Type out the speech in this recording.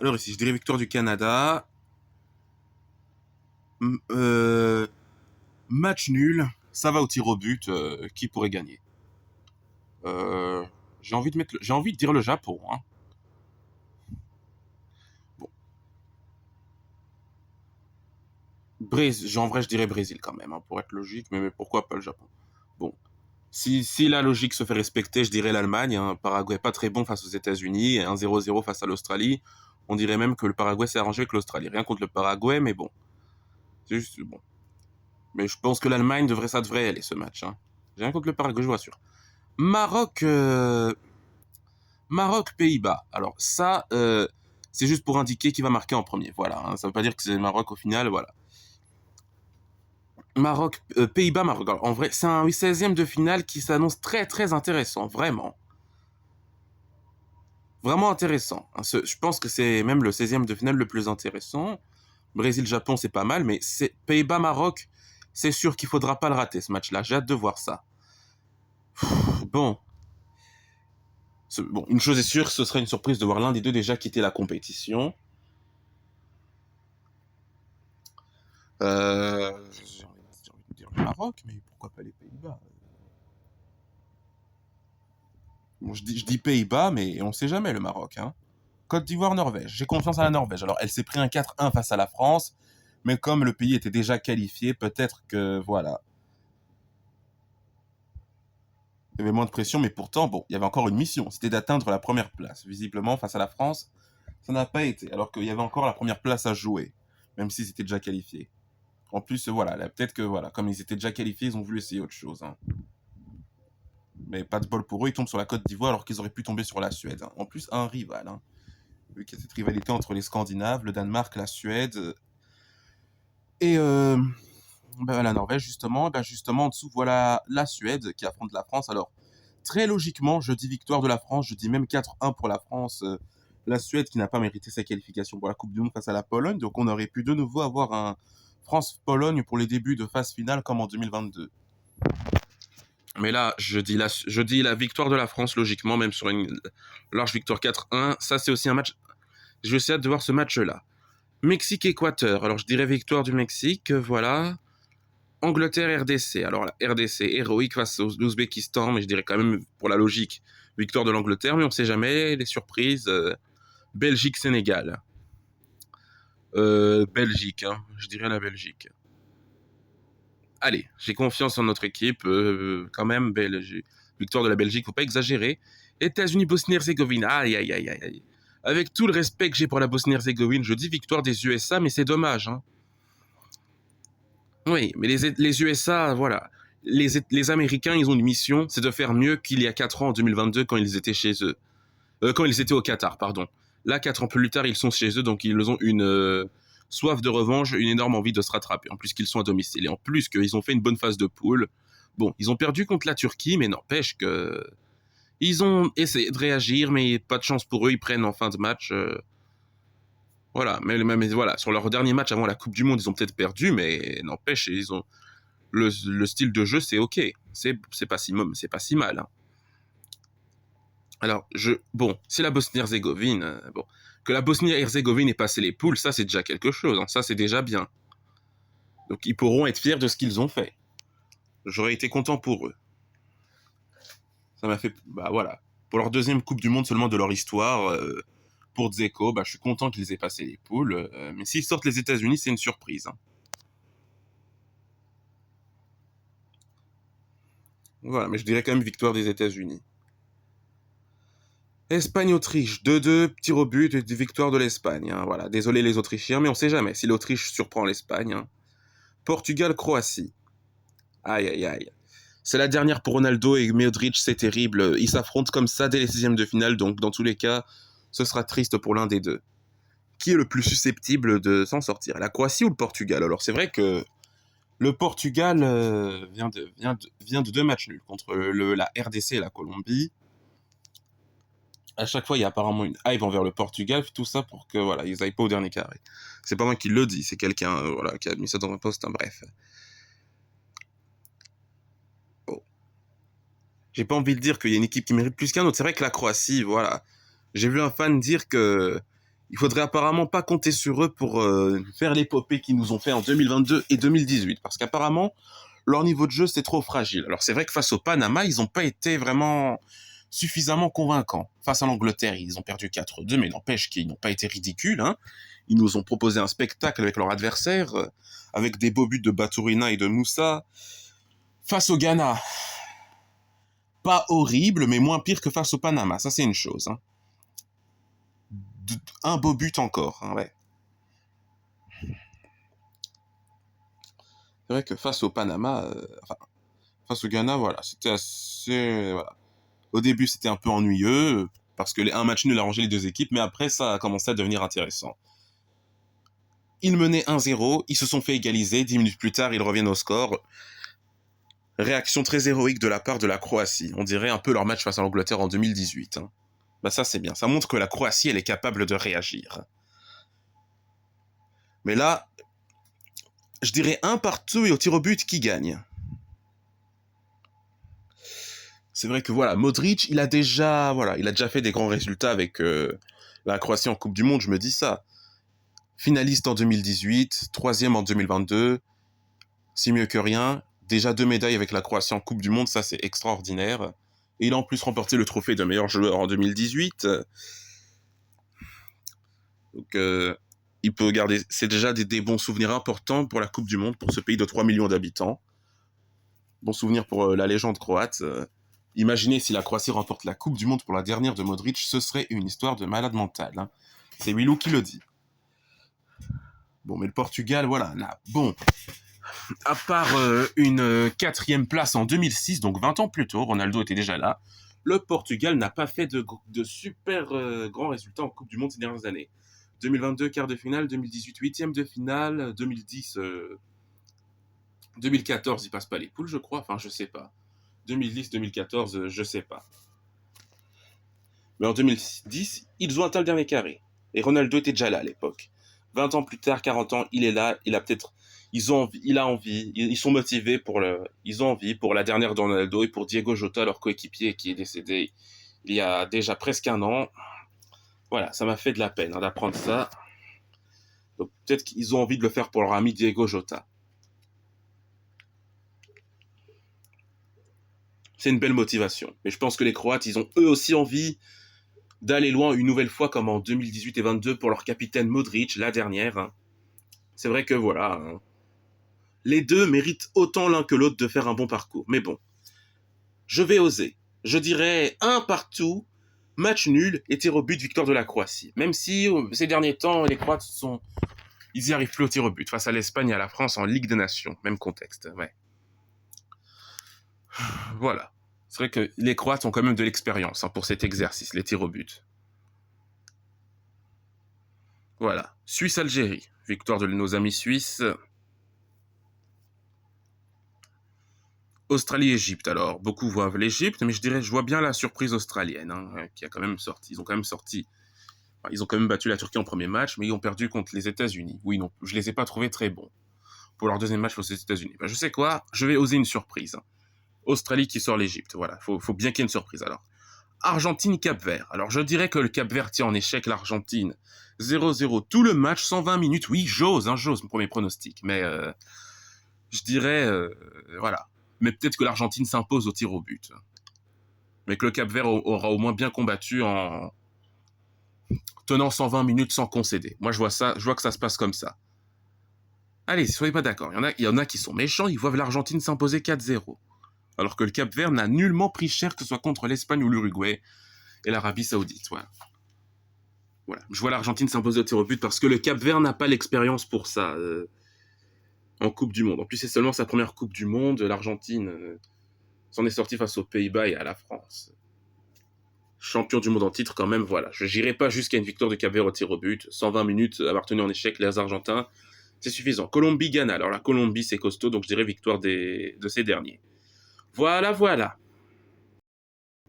Alors ici, je dirais victoire du Canada. M- Match nul. Ça va au tir au but. Qui pourrait gagner? Euh, j'ai envie de dire le Japon, hein. Bon, en vrai, je dirais Brésil quand même, hein, pour être logique, mais pourquoi pas le Japon? Bon, si la logique se fait respecter, je dirais l'Allemagne, hein. Paraguay pas très bon face aux États-Unis, et un 0-0 face à l'Australie. On dirait même que le Paraguay s'est arrangé avec l'Australie. Rien contre le Paraguay, mais bon, c'est juste bon. Mais je pense que l'Allemagne ça devrait aller ce match, hein. J'ai rien contre le Paraguay, je vous rassure. Maroc, Maroc, Pays-Bas. Alors ça, c'est juste pour indiquer qui va marquer en premier. Voilà, hein. Ça veut pas dire que c'est le Maroc au final. Voilà. Maroc, Pays-Bas, Maroc. Alors, en vrai, c'est un 16e de finale qui s'annonce très très intéressant, vraiment. Vraiment intéressant, hein. Je pense que c'est même le 16e de finale le plus intéressant. Brésil-Japon, c'est pas mal, mais c'est Pays-Bas-Maroc, c'est sûr qu'il faudra pas le rater ce match-là. J'ai hâte de voir ça. Bon, bon, une chose est sûre, ce serait une surprise de voir l'un des deux déjà quitter la compétition. J'ai envie de dire le Maroc, mais pourquoi pas les Pays-Bas? Bon, je dis Pays-Bas, mais on sait jamais le Maroc, hein. Côte d'Ivoire, Norvège. J'ai confiance à la Norvège. Alors, elle s'est pris un 4-1 face à la France, mais comme le pays était déjà qualifié, peut-être que, voilà, il y avait moins de pression, mais pourtant, bon, il y avait encore une mission. C'était d'atteindre la première place. Visiblement, face à la France, ça n'a pas été, alors qu'il y avait encore la première place à jouer, même s'ils étaient déjà qualifiés. En plus, voilà, peut-être que, voilà, comme ils étaient déjà qualifiés, ils ont voulu essayer autre chose, hein. Mais pas de bol pour eux, ils tombent sur la Côte d'Ivoire alors qu'ils auraient pu tomber sur la Suède, hein. En plus, un rival, hein. Vu qu'il y a cette rivalité entre les Scandinaves, le Danemark, la Suède, et la Norvège, justement. Ben justement, en dessous, voilà la Suède qui affronte la France. Alors, très logiquement, je dis victoire de la France, je dis même 4-1 pour la France. La Suède qui n'a pas mérité sa qualification pour la Coupe du Monde face à la Pologne. Donc, on aurait pu de nouveau avoir un France-Pologne pour les débuts de phase finale comme en 2022. Mais là, je dis la victoire de la France, logiquement, même sur une large victoire 4-1. Ça, c'est aussi un match. Je suis hâte de voir ce match-là. Mexique-Équateur. Alors, je dirais victoire du Mexique, voilà. Angleterre-RDC. Alors, la RDC, héroïque face à l'Ouzbékistan, mais je dirais quand même, pour la logique, victoire de l'Angleterre, mais on sait jamais, les surprises. Belgique-Sénégal. Belgique, hein. Je dirais la Belgique. Allez, j'ai confiance en notre équipe, quand même, victoire de la Belgique, faut pas exagérer. États-Unis, Bosnie-Herzégovine, aïe, aïe, aïe, aïe. Avec tout le respect que j'ai pour la Bosnie-Herzégovine, je dis victoire des USA, mais c'est dommage, hein. Oui, mais les USA, voilà. Les Américains, ils ont une mission, c'est de faire mieux qu'il y a 4 ans, en 2022, quand ils étaient chez eux. Quand ils étaient au Qatar, pardon. Là, 4 ans plus tard, ils sont chez eux, donc ils ont une soif de revanche, une énorme envie de se rattraper, en plus qu'ils sont à domicile. Et en plus qu'ils ont fait une bonne phase de poule. Bon, ils ont perdu contre la Turquie, mais n'empêche que... Ils ont essayé de réagir, mais pas de chance pour eux, ils prennent en fin de match... Voilà, mais voilà, sur leur dernier match avant la Coupe du Monde, ils ont peut-être perdu, mais n'empêche, ils ont le style de jeu, c'est ok, c'est pas si mal, hein. Alors, bon, c'est la Bosnie-Herzégovine, bon, que la Bosnie-Herzégovine ait passé les poules, ça c'est déjà quelque chose, hein, ça c'est déjà bien. Donc ils pourront être fiers de ce qu'ils ont fait. J'aurais été content pour eux. Ça m'a fait, bah voilà, pour leur deuxième Coupe du Monde seulement de leur histoire, pour Dzeko, bah je suis content qu'ils aient passé les poules, mais s'ils sortent les États-Unis, c'est une surprise, hein. Voilà, mais je dirais quand même victoire des États-Unis. Espagne-Autriche, 2-2, tir au but et victoire de l'Espagne, hein. Voilà, désolé les Autrichiens, mais on sait jamais si l'Autriche surprend l'Espagne, hein. Portugal-Croatie. Aïe, aïe, aïe. C'est la dernière pour Ronaldo et Modric, c'est terrible. Ils s'affrontent comme ça dès les 16e de finale, donc dans tous les cas, ce sera triste pour l'un des deux. Qui est le plus susceptible de s'en sortir, la Croatie ou le Portugal? Alors c'est vrai que le Portugal vient de deux matchs nuls contre la RDC et la Colombie. À chaque fois, il y a apparemment une hype envers le Portugal, tout ça pour que voilà, ils aillent pas au dernier carré. C'est pas moi qui le dis, c'est quelqu'un voilà, qui a mis ça dans un post, hein, bref. Bon. J'ai pas envie de dire qu'il y a une équipe qui mérite plus qu'un autre. C'est vrai que la Croatie, voilà. J'ai vu un fan dire que Il faudrait apparemment pas compter sur eux pour faire l'épopée qu'ils nous ont fait en 2022 et 2018, parce qu'apparemment, leur niveau de jeu, c'est trop fragile. Alors c'est vrai que face au Panama, ils n'ont pas été vraiment suffisamment convaincants. Face à l'Angleterre, ils ont perdu 4-2, mais n'empêche qu'ils n'ont pas été ridicules. Hein. Ils nous ont proposé un spectacle avec leur adversaire, avec des beaux buts de Baturina et de Moussa. Face au Ghana, pas horrible, mais moins pire que face au Panama. Ça, c'est une chose. Hein. Un beau but encore. Hein, ouais. C'est vrai que face au Panama, face au Ghana, voilà, c'était assez... Voilà. Au début, c'était un peu ennuyeux, parce que un match nul a rangé les deux équipes, mais après, ça a commencé à devenir intéressant. Ils menaient 1-0, ils se sont fait égaliser, 10 minutes plus tard, ils reviennent au score. Réaction très héroïque de la part de la Croatie. On dirait un peu leur match face à l'Angleterre en 2018. Hein. Bah ça, c'est bien. Ça montre que la Croatie, elle est capable de réagir. Mais là, je dirais 1-1 et au tir au but, qui gagne? C'est vrai que voilà, Modric, il a déjà fait des grands résultats avec la Croatie en Coupe du Monde, je me dis ça. Finaliste en 2018, troisième en 2022, c'est mieux que rien. Déjà 2 médailles avec la Croatie en Coupe du Monde, ça c'est extraordinaire. Et il a en plus remporté le trophée de meilleur joueur en 2018. Donc il peut garder, c'est déjà des bons souvenirs importants pour la Coupe du Monde, pour ce pays de 3 millions d'habitants. Bon souvenir pour la légende croate. Imaginez si la Croatie remporte la Coupe du Monde pour la dernière de Modric, ce serait une histoire de malade mental. Hein. C'est Willou qui le dit. Bon, mais le Portugal, voilà, là, bon, à part une 4e place en 2006, donc 20 ans plus tôt, Ronaldo était déjà là, le Portugal n'a pas fait de super grands résultats en Coupe du Monde ces dernières années. 2022, quart de finale, 2018, 8e de finale, 2010, 2014, ils passent pas les poules, je crois, enfin, je sais pas. 2010, 2014, je sais pas. Mais en 2010, ils ont atteint le dernier carré. Et Ronaldo était déjà là à l'époque. 20 ans plus tard, 40 ans, il est là, il a peut-être... il a envie, ils sont motivés ils ont envie pour la dernière de Ronaldo et pour Diego Jota, leur coéquipier qui est décédé il y a déjà presque un an. Voilà, ça m'a fait de la peine d'apprendre ça. Donc peut-être qu'ils ont envie de le faire pour leur ami Diego Jota. C'est une belle motivation. Mais je pense que les Croates, ils ont eux aussi envie d'aller loin une nouvelle fois comme en 2018 et 22 pour leur capitaine Modric, la dernière. Hein. C'est vrai que voilà, hein. Les deux méritent autant l'un que l'autre de faire un bon parcours. Mais bon, je vais oser. Je dirais 1-1, match nul et tir au but, victoire de la Croatie. Même si ces derniers temps, les Croates ils y arrivent plus au tir au but. Face à l'Espagne et à la France en Ligue des Nations. Même contexte, ouais. Voilà. C'est vrai que les Croates ont quand même de l'expérience pour cet exercice, les tirs au but. Voilà. Suisse-Algérie. Victoire de nos amis suisses. Australie-Égypte, alors, beaucoup voient l'Égypte, mais je vois bien la surprise australienne, hein, qui a quand même sorti. Ils ont quand même battu la Turquie en premier match, mais ils ont perdu contre les États-Unis. Oui, non, je les ai pas trouvés très bons pour leur deuxième match face aux États-Unis. Je sais quoi, je vais oser une surprise. Australie qui sort l'Égypte, voilà, faut bien qu'il y ait une surprise alors. Argentine-Cap-Vert. Alors je dirais que le Cap-Vert tient en échec l'Argentine. 0-0 tout le match, 120 minutes. Oui, j'ose, mon premier pronostic. Mais je dirais, voilà. Mais peut-être que l'Argentine s'impose au tir au but. Mais que le Cap-Vert aura au moins bien combattu en tenant 120 minutes sans concéder. Moi, je vois que ça se passe comme ça. Allez, soyez pas d'accord. Il y en a qui sont méchants, ils voient l'Argentine s'imposer 4-0. Alors que le Cap-Vert n'a nullement pris cher, que ce soit contre l'Espagne ou l'Uruguay et l'Arabie Saoudite. Voilà. Je vois l'Argentine s'imposer au tir au but parce que le Cap-Vert n'a pas l'expérience pour ça en Coupe du Monde. En plus, c'est seulement sa première Coupe du Monde. L'Argentine s'en est sortie face aux Pays-Bas et à la France. Champion du monde en titre quand même, voilà. Je n'irai pas jusqu'à une victoire de Cap-Vert au tir au but. 120 minutes, avoir tenu en échec les Argentins, c'est suffisant. Colombie-Ghana. Alors la Colombie, c'est costaud, donc je dirais victoire de ces derniers. Voilà.